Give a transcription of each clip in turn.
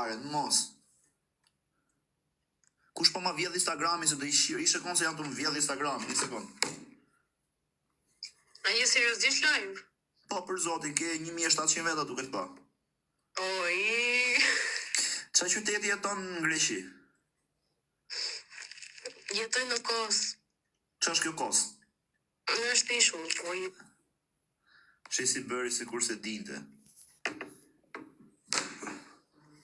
fare, mos. Kush po ma vjedh Instagramin se do i shirë, ishe konë se jam të më vjedh Instagramin, një sekund. A je seriozisht live? Po, për zotin, ke 1700 veta duket pa. Oj. Qa qyteti jeton në Greqi? Jetoj në Kos. Qa është kjo Kos? Në është pishull, po i... Shesi bëri si kur se dinte.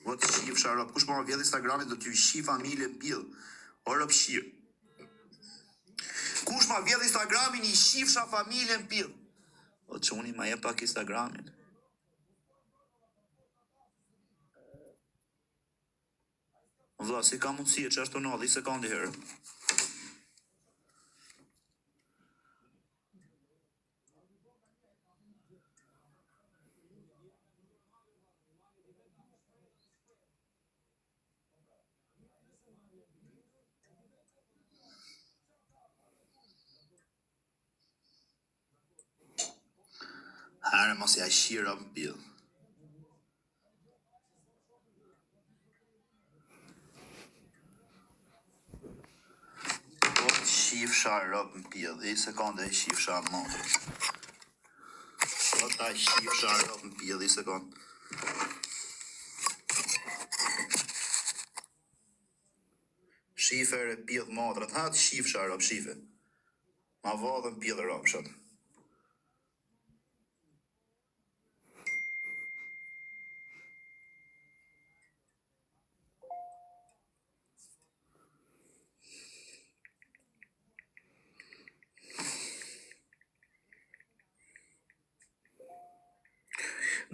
O të shif sharop, kush po ma vjedh Instagramit do t'ju shi familje pil. O rop shir. Kush ma vjedh Instagramin i shifsha familjen pil. O që unë i ma je pak Instagramin. Vlla, si ka mundësi, që është të në, 10 sekundi herë. Herë, mos ja shira më pil. O të shifsha rëp më pil, 10 sekunde e shifsha më motër. O ta shifsha rëp më pil, 10 sekunde. Shifer e pil motërët, ha të shifsha rëp, shife. Ma vodhën pil rëp, shatë.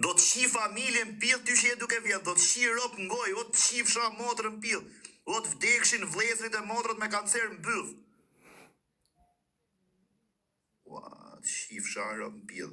Do të shi familjen pil, ty që duke vjetë, do të shi rop ngoj, o të shifsha motrën pil, o të vdekshin vlezrit e motrët me kancer në bëth. Ua, të shifsha rop pil.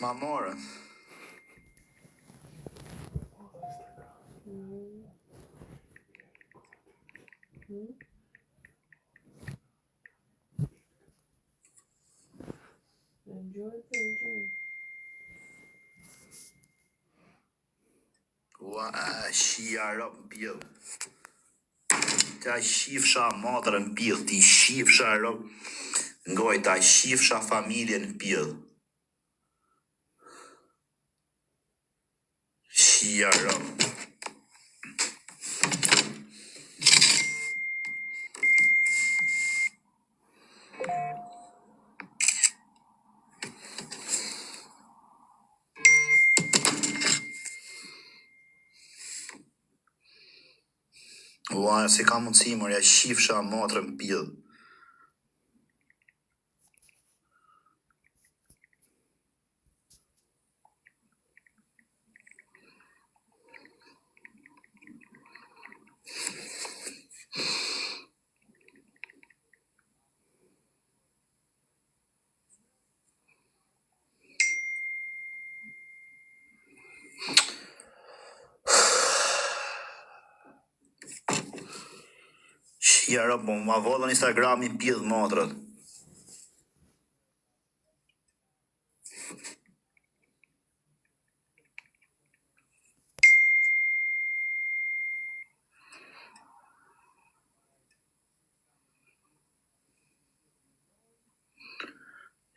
Ma morën. Enjoy. Ua, shia rop në pil. Ta shifsha motrën në pil, ti shifsha rop. Ngoj, ta shifsha familjen në pil. Shia rop. Ua, si ka mundësi, mërja shifsha motrën në pil. Shia rop, ma vodhën Instagramin pil motrët.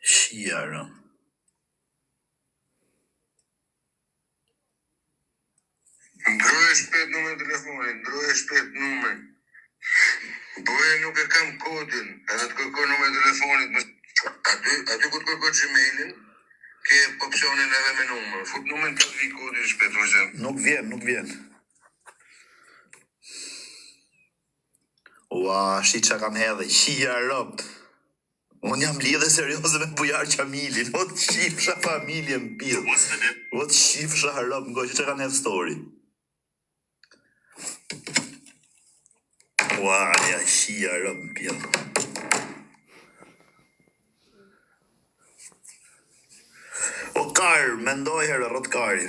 Shia rop. Ndroje shpejt numër telefonit, ndroje shpejt numër. Boje nuk e kam kodin, edhe të kërkoj numër telefonit. Aty ku të kërkoj Gmailin, ke opcionin edhe me numër. Fut numër të vi kodin shpejt, vëzhem. Nuk vjen. Ua, shi që kam hedhe, shia rob. Unë jam lidhe serioze me Bujar Qamilin, o të shifësha familjen pil. O të shifësha rob, ngoj që kanë hedhe story. Ua, ja, shia rob pil. O karë, mendoj herë, rrët kari.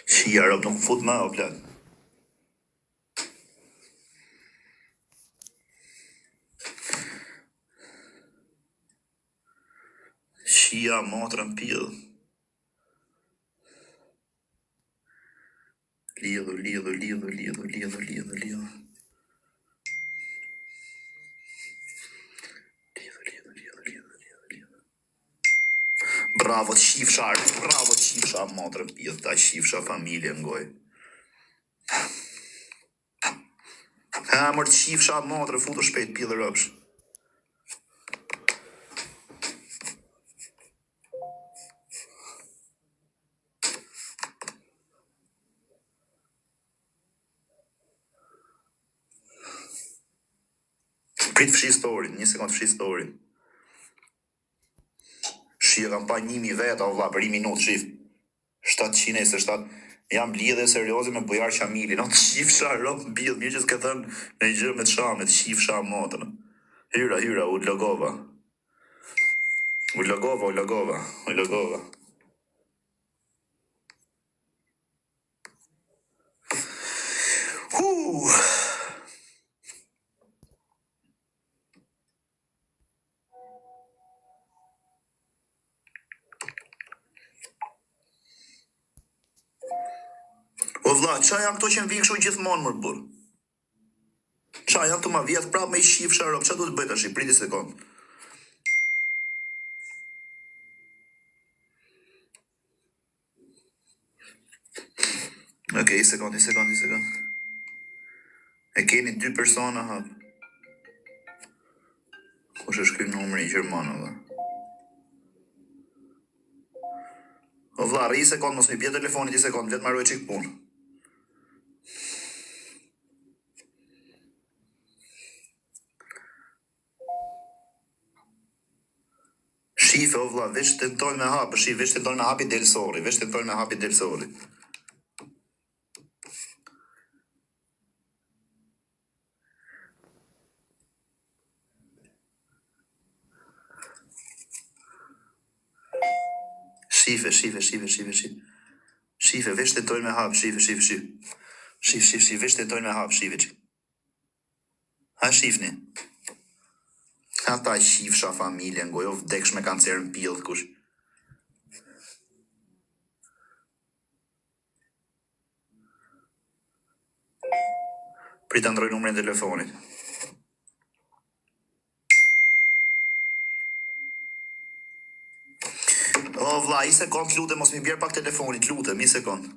Shia rob, nuk fut ma, o plak. Shia motrën pil. Lidhu. Bravo të shifësha motrën pil, ta shifësha familje ngoj. Ha, mërë të shifësha motrën, futu shpejt pil rëpsh. Prit fshi story, një sekund fshi story. Shia kam pa 1000 veta, o vla, për 1 minutë shif. 700 jam lidhe serioze me Bujar Qamilin, o të shifësha rob bil, mirë që s'ka thënë me gjë me të shamet, shifësha motrën. Hyra, u logova. U logova. O vlla, qa jam këto që më vinë kështu gjithmonë mërë burë? Qa jam të ma vjetë prapë me i shifësha rob, qa du të bëjt ashtë i priti sekund? Ok, i sekund. E keni 2 persona hap. Kush është ky numri i Gjermanëve? O vlla, rri sekund, mos mi pje telefonit i sekund, vetë marroj qik punë. Shife, o vlla, veç të tentoj me hapë, veç të tentoj me hapi delsori. Shife. Shife, veç të tentoj me hapë, shife. Shif, veç të tentoj me hapë, shife që. Ha, shifni. Ata shifësha familje, ngoj, o vdeksh me kancer në pillë, kush. Prita ndroj numrin e telefonit. O vlla, i sekund, lutem, mos mi bjerë pak telefonit, lutem, i sekund.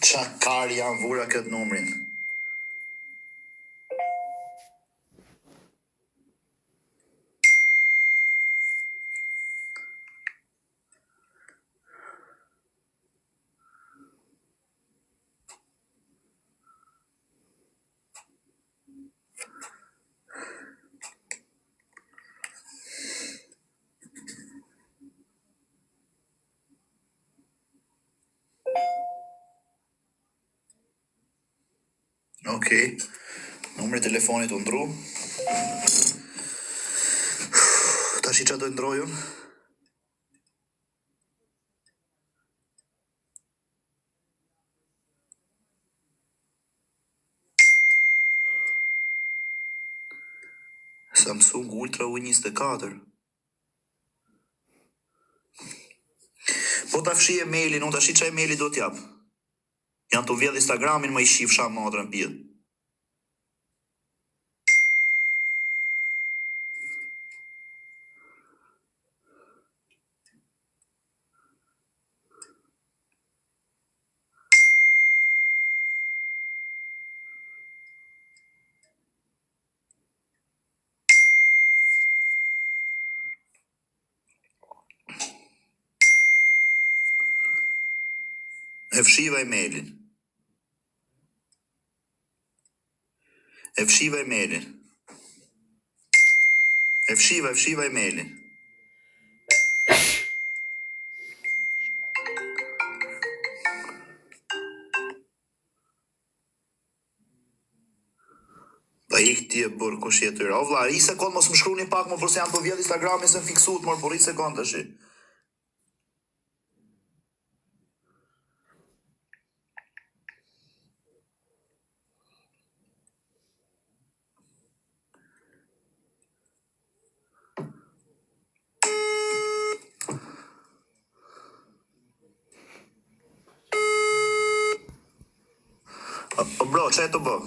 Qa kari janë vura këtë numrin? Ok, numri telefonit u ndru. Tashi qa do ndroju? Samsung Ultra U24. Po ta fshi e mailin, unë tashi qa e maili do t'jap. Janë të vjedh Instagramin, më i shifësha motrën pillë. E fshiva emailin. E fshiva emailin. E fshiva emailin. Pa ik ti e bërë kush jetër. O vlla, i sekond mos më shkruni pak më përse jam për vjedh Instagrami se më fiksut, mor, por i sekond tash. O bro, që e të bë?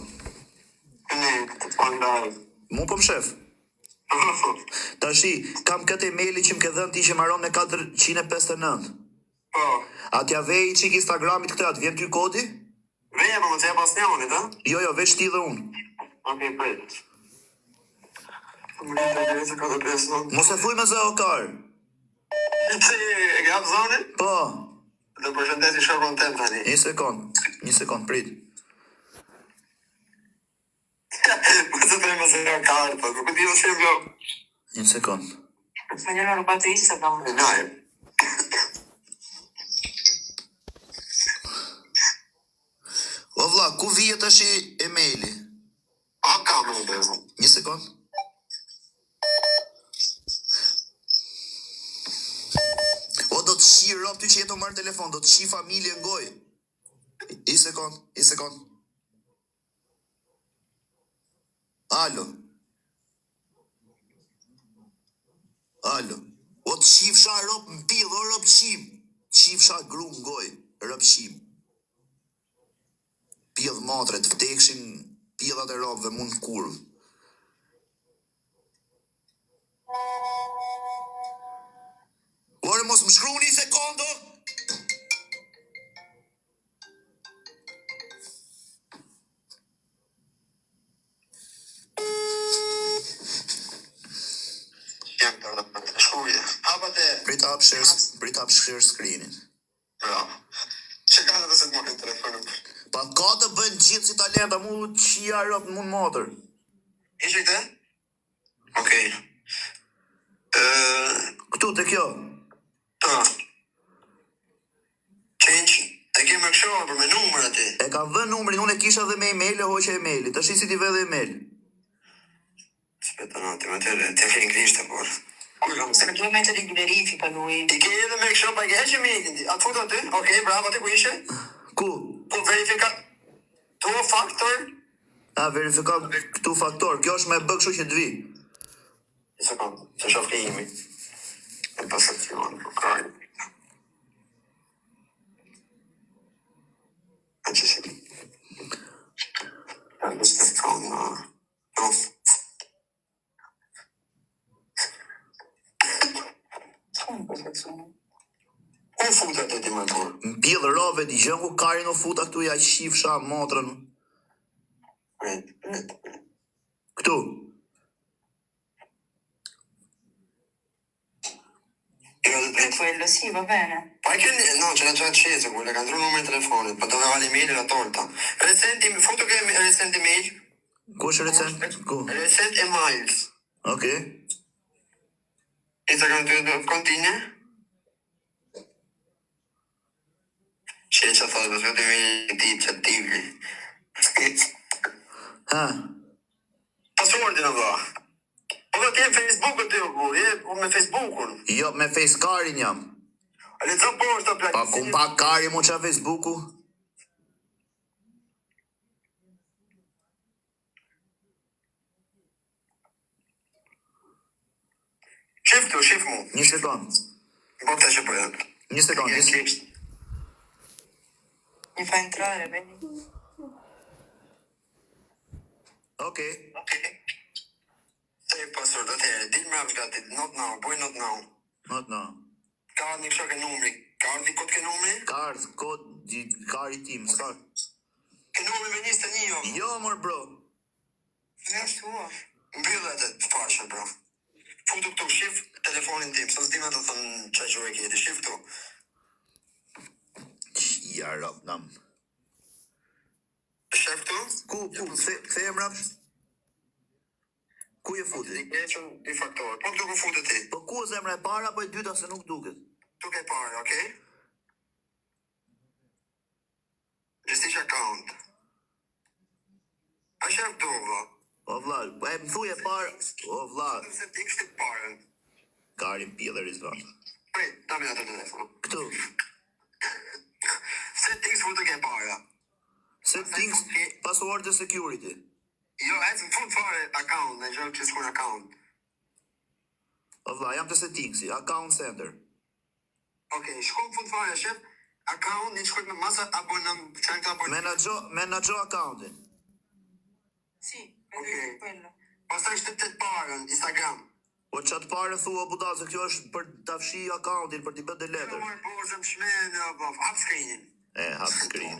Mu po më shef. Tashi, kam këtë emaili që më ke dhënë ti që maron në 459. Po. A t'ja vej qik Instagramit këtë, atë vjen ty kodi? Veja po më të pas njonit, ha? Jo, veç ti dhe unë. Okej, prit. Më një të gjeri se ka të pesë Mos e thuj me zë okar. Që e grab zonin? Po, Dhe përshëndesi shokon tem tani. një sekond, prit. Më të të më se ka karë, po, ku ti do që vjo? Një sekond. Më njëra rruba të ishte kam. Najë. O vlla, ku vijet tash emaili? A ka më në bezë? Një sekond. O do të shi rob ty që jeto marrë telefon, do të shi familje në gojë. I sekond. Alo. O të shifsha rob në pidh, o rob qim. Shifsha gru në gojë, rob qim. Pidh matret, vdekshin pidhat e robëve mund kurv. Ore mos më shkru një sekondo. Jam të rëdë për të shuje. Hapa te. Prit hap share screenin. Bra. Që ka të se të më telefonën? Pa ka të bëjnë gjithë si talenta, mu qia rëp mund motër. Ishe këte? Okej. Këtu të kjo. Change. E kemë këshorë për me numër ati. E ka dhënë numrin, unë e kisha dhe me email e hoqe emaili. Tash si ti ve dhe email. Speta nati, me të frin krishtë, por. Kujëm Se duhet me të verifica lui. I ke edhe me kësho pa i ke heqe mjetin ti. A të futë aty? Okej, bravo, ti ku ishe? Ku? Ku verifika... Tu faktor? A verifika këtu faktor. Kjo është me bë kështu që të vi. Një sekund, që shof ke imi. E pasat që janë, po kajnë. A që si? Ja, në së të kanë... Unë futa të ti më të burë. Më pidhë rove, di gjën ku karin o futa këtu, ja shifsha motrën. Këtu. Quello sì, va bene. Pa che no, ce l'ha già acceso quella, che andrò il numero di telefono, ma doveva l'email e l'ha tolta. Recenti, foto che recenti mail? Ku është recent? Ku? Recent e miles. Okej. Instagram të continue? Që që thotë, përse të me ti që t'ivli. Ha. Paswordin e dha. O dhe t'jem Facebook-ën të jo, je me Facebook-un. Jo, me Facekarin jam. A le të poshtë të plakë. Pa ku pa kari mu qa Facebooku? Shif mu. Një sekund. Po të që përën. Një sekund. Mi fa entrare, vedi? Okej. Save password, atëherë, dil më rapë gati, not now, boj not now. Not now. Ka një kësha ke numri, ka ardhi kod ke numri? Ka ardhë kod kari tim, s'ka. Ke numri me 21 jo. Jo, mor bro. Në është tua. Mbyllë atë të fashën, bro. Futu këtu, shif telefonin tim, së s'dime të thënë që gjurë e kjeti, shif këtu. Ja, rap, nam. Shef këtu? Ku, the emra? Ku je futi? Ti keqën dy faktorë. Po këtu ku futet ti? Po ku zemra e para apo e dyta se nuk duket? Tu ke parë, okay? Gestish account. A shef këtu, vlla? O vlla, e më thuj e parë, o vlla, Se ti kështë të parën. Karin piller i zvan. Prit, dami atë telefon. Këtu, Settings futu ke para. settings, password e security. Jo, e të më fund fare account, në gjërë që s'kun account. O vlla, jam të settingsi, account center. Okej, shku më fund fare, shef, account, një shkujt me masa abonëm, qënë të abonëm. Menaxho accountin. Sì, Ok. vedo quello. Pastaj shtet të parën, Instagram. Po qatë pare thua budal se kjo është për ta fshi accountin, për t'i bërë Kjo deleter. marë bozëm shmenë, hap screenin. Hap screen.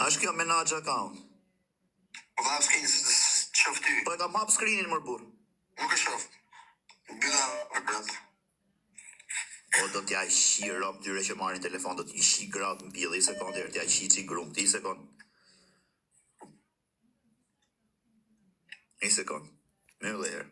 A është kjo menagj account? Po hap screenin, se qof ty. Po e kam hap screenin mër burr. Nuk e shof. Byda për gratë. O do t'ja shi rob tyre që marrin telefon, do t'i shi gratë në pjellë, i sekund herë, t'ja shi që i grumë, i sekund. I sekund. Me vëllë herë.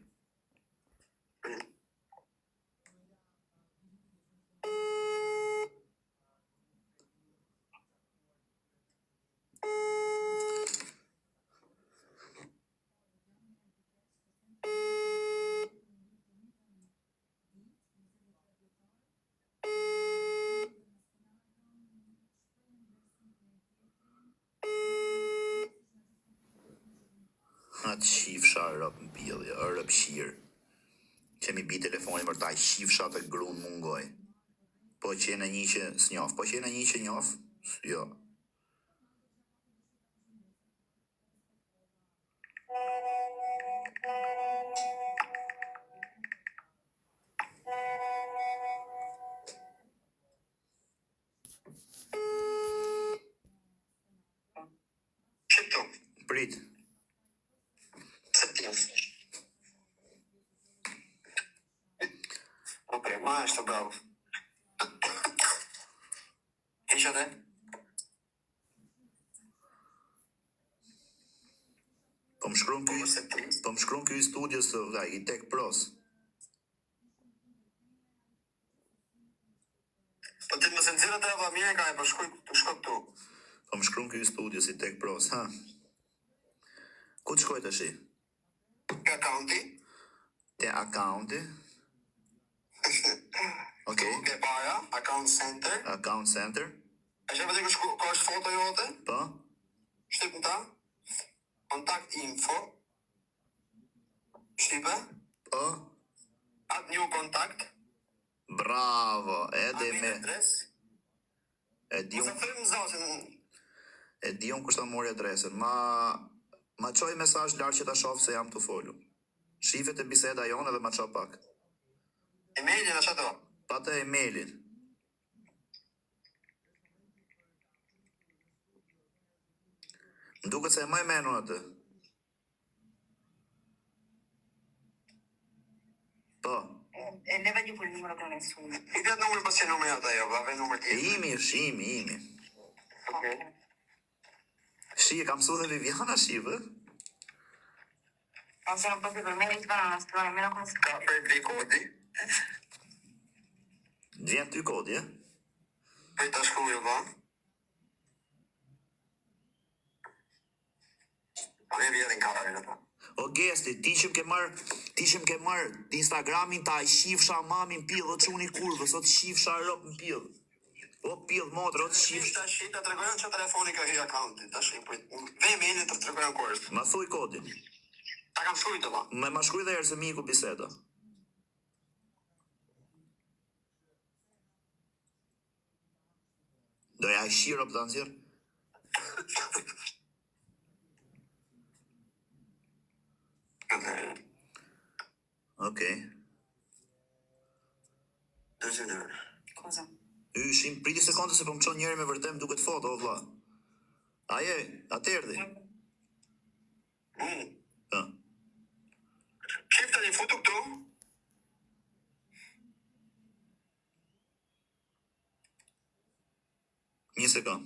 Atë shifsha rëp në pjellë, rëp shirë. Që mi bi telefoni për taj shifsha të grunë mungoj. Po që në një që s'njof, po që në një që njof, jo. Qëto, Prit, settings. Ok, ma është të bravo. Isha dhe? po më shkruan ky, Settings. po më shkruan ky i studios i Tech Pros. Po ti më se nëzirë të eva mire ka e për shkoj këtu. Po më shkruan ky i studios i Tech Pros, ha? Ku të shkoj të shi? Ke accounti. Te accounti. Ok, Ke para, account center. account center. E që përdi ka është foto jote. Po, Shtyp në ta. Kontakt info. Shtype. po, Add new contact. bravo, edhe Add me, adres. e di Mos e unë, thëmë zotin. e di unë kushta mori adresën, ma qoj mesazh lartë që ta shoh se jam të folu. Shifet e biseda jonë edhe ma qa pak. Emailin e qëto. Pa të emailin. Më duket se e më e menun atë. Po, E leva di quel numero che non è nessuno. I vjetë numër pas që numër jata jo, va ve numër e tjetër. imi është, imi. Ok. Shi, e kam su dhe Viviana Shivë. Non sono proprio per me, non la scrivo nemmeno come si Ka prej vli kodi. Vjen ty kodi, e? Prej ta shkruju, va. Ne vjetin karin ata. O gesti, ti që më ke marr Instagramin ta shifsha mamin pillë, o çuni kurvë, sot shifsha rop në pillë. O pillë motër, o të shifsh. Ta shi, ta tregojnë që telefoni ka hy accounti, ta shi, ve emailin të tregojnë kur është. Ma thuj kodin. Ta kam shkruj të va. Ma shkruj dhe herë se miku biseda. Do ja shiro për të nëzirë? Okej. Cosa? Shim, priti sekonde se po më qon njeri me vërtem duket foto, o vlla. Aje, atë erdhi. Shif tani futu këtu. Një sekund.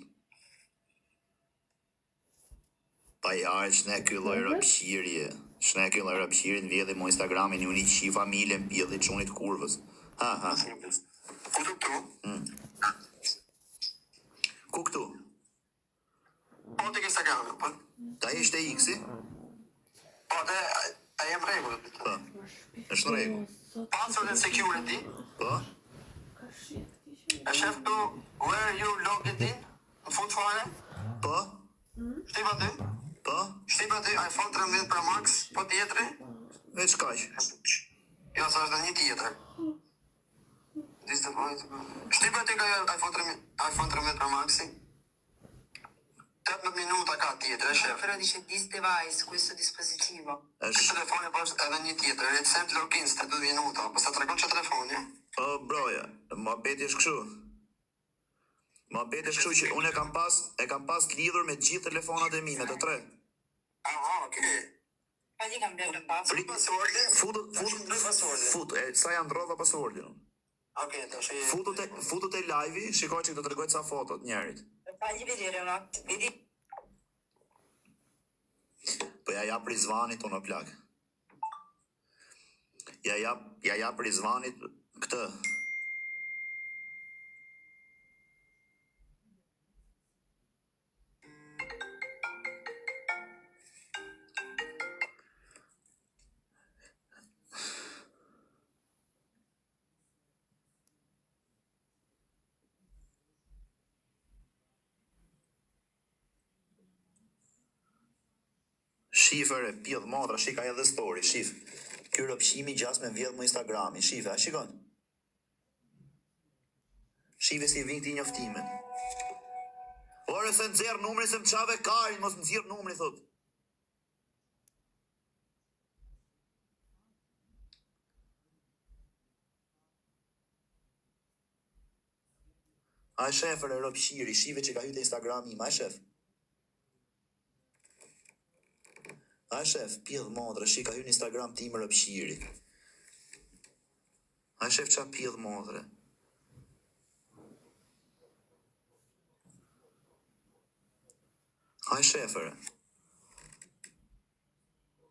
Pa jarë që ne ky lloj rapshirje. Shne ky lloj rapshirje në vjedhe mo Instagramin ju një qi familjen pjedhe çunit kurvës. Ha. Futu këtu. Ku këtu? Po të Instagramin, po. Ta ishte X-i? Po, a jem rregull. Po. Është në rregull. Password and security. Po. E shef këtu where you logged in. Në fund fare. Po. Shtyp aty. Po. Shtyp aty iPhone 13 Pro Max. Po tjetri. Veç kaq. Jo, sa është dhe një tjetër. Shtyp aty ka iPhone 13 Pro Maxi. 18 minuta ka tjetër, e shef. Però dice this device, questo dispositivo. Ky telefoni po është edhe një tjetër. Recent logins 18 minuta. Po sa tregon që telefoni? O, broja, ma beti është kështu. Ma beti është kështu që unë e kam pas lidhur me gjithë telefonat e mi, me të tre. Aha, okej. Pa di cambiare il password. Futu, sa janë ndrodha passwordin. Okej, tash e... Futu te live-i, shikoj që do të tregoj ca fotot njerit. Fagli vedere un attimo. Vedi? Po ja jap Rizvanit unë o plak. Ja jap Rizvanit këtë. Shifër e pjedh motra, shika edhe story, shif. Ky rëpshimi gjas me vjedh më Instagrami, shife, a shikon? Shive si vin këti njoftimet. Ore se nëzirë numri se më qave karin, mos nëzirë numri, thot. A shefër e rëpshiri, shive që ka hyte Instagrami, ma shef. A shef, pjedh modra, shi ka hy në Instagram ti më rëpshiri. A shef qa pjedh modre. A shefër.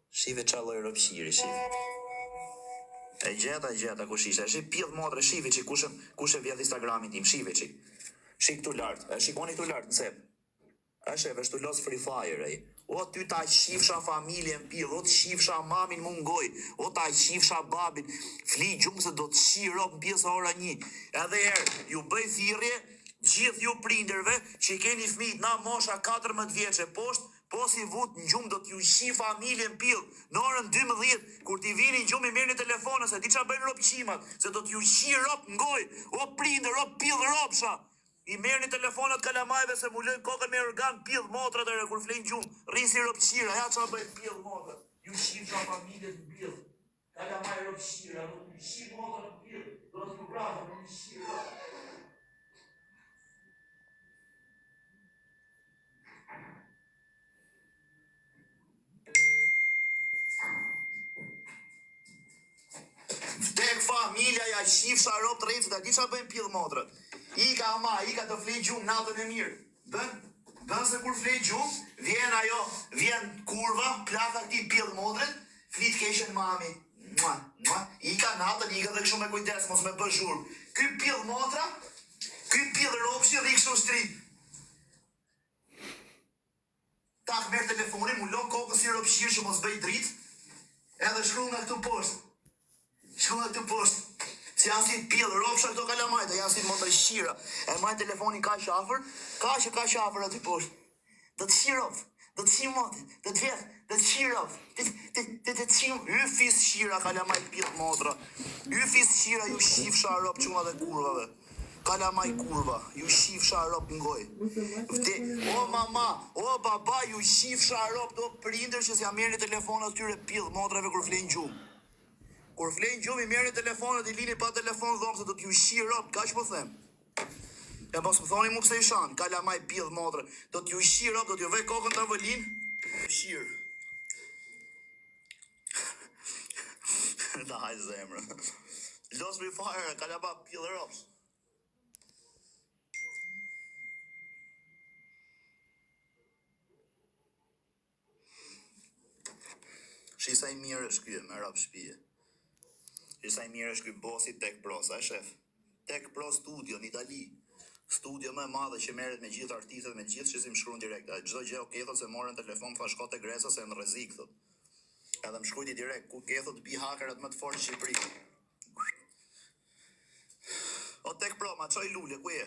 Shive qa loj rëpshiri, shive. E gjeta kush ishte. Shi pjedh modre, shive që kushe vjedh Instagramin tim, shive që. Shi këtu lartë, e shikoni këtu lartë, nësep. A shef, është të los Free Fire, e. O ty ta qifsha familjen pjedh, o të qifsha mamin mungoj, o ta qifsha babin, fli gjumë se do të shirop në pjesë ora 1. Edhe herë, ju bëj thirrje, gjithë ju prinderve që keni fmit na mosha 14 vjeqe poshtë, po si vut në gjumë do t'ju shi familjen pjedh, në orën 12, kur t'i vini në gjumë i mirë një telefonë, se ti qa bëjnë ropqimat, se do t'ju shi rop ngoj, o prinder, o pjedh ropsha. I merë një telefonat kalamajve se mu lëjnë kokën me organ pjedh motrat e kur flenë gjumë. Rinë si ropqira, ja qa bëjnë pjedh motrat. Ju shqip qa familjet në pjedh. Kalamaj ropqira, do t'ju shqip motrat në pjedh. Do t'ju brata në një shqira. Vdek familja ja shqipsha rop të rejtët, a di qa bëjnë pjedh motrat. Ika të flej gjumë natën e mirë. Bën se kur flej gjumë, vjen kurva, plaka këti pjedh modret, flit keshen mami. Ika natën, ika dhe këshu me kujdes, mos me bë zhurmë. Ky pjedh motra, ky pjedh ropshi dhe i këshu shtrit. Tak merë telefonin, mu lok kokës si ropshirë që mos bëj dritë, edhe shkru nga këtu poshtë. Si janë si pjedh ropsha këto kalamajta, janë si motra shqira. E majnë telefonin ka shafër, ka shafër aty poshtë. Do të shirop, do të shimotin, do të vjetë, do të shirop. Do të shirop, yfis shqira kalamajt pjedh motra. Yfis shqira ju shifsha rop quma dhe kurvave. Kalamaj kurva, ju shifsha rop ngoj. O mama, o baba, ju shifsha rop do prinder që si ja merë një telefonat tyre pjedh motrave kur flenë gjumë. Kur flenë gjumë i merë një telefonat i lini pa telefon dhomë se do t'ju shi rop, ka që po them. E mos më thoni mu pse i shanë, kalamaj pjedh motre, do t'ju shi rop, do t'ju vej kokën të vëllin, shirë. Na haj zemrë. Los me fare, ka laba pjellë rops. Shi sa i mirë është ky me rap shtëpie. Shi sa i mirë është ky bosi Tech Pro, sa shef. Tech Pro Studio në Itali. Studio më e madhe që merret me gjithë artistët, me gjithë që si më shkruan direkt. Çdo gjë okay thot se morën telefon, thash shko te Gresa se në rrezik thot. Edhe më shkruajti direkt, ku ke thot bi hakerat më të fortë në Shqipëri. O Tech Pro, ma çoj lule, ku je?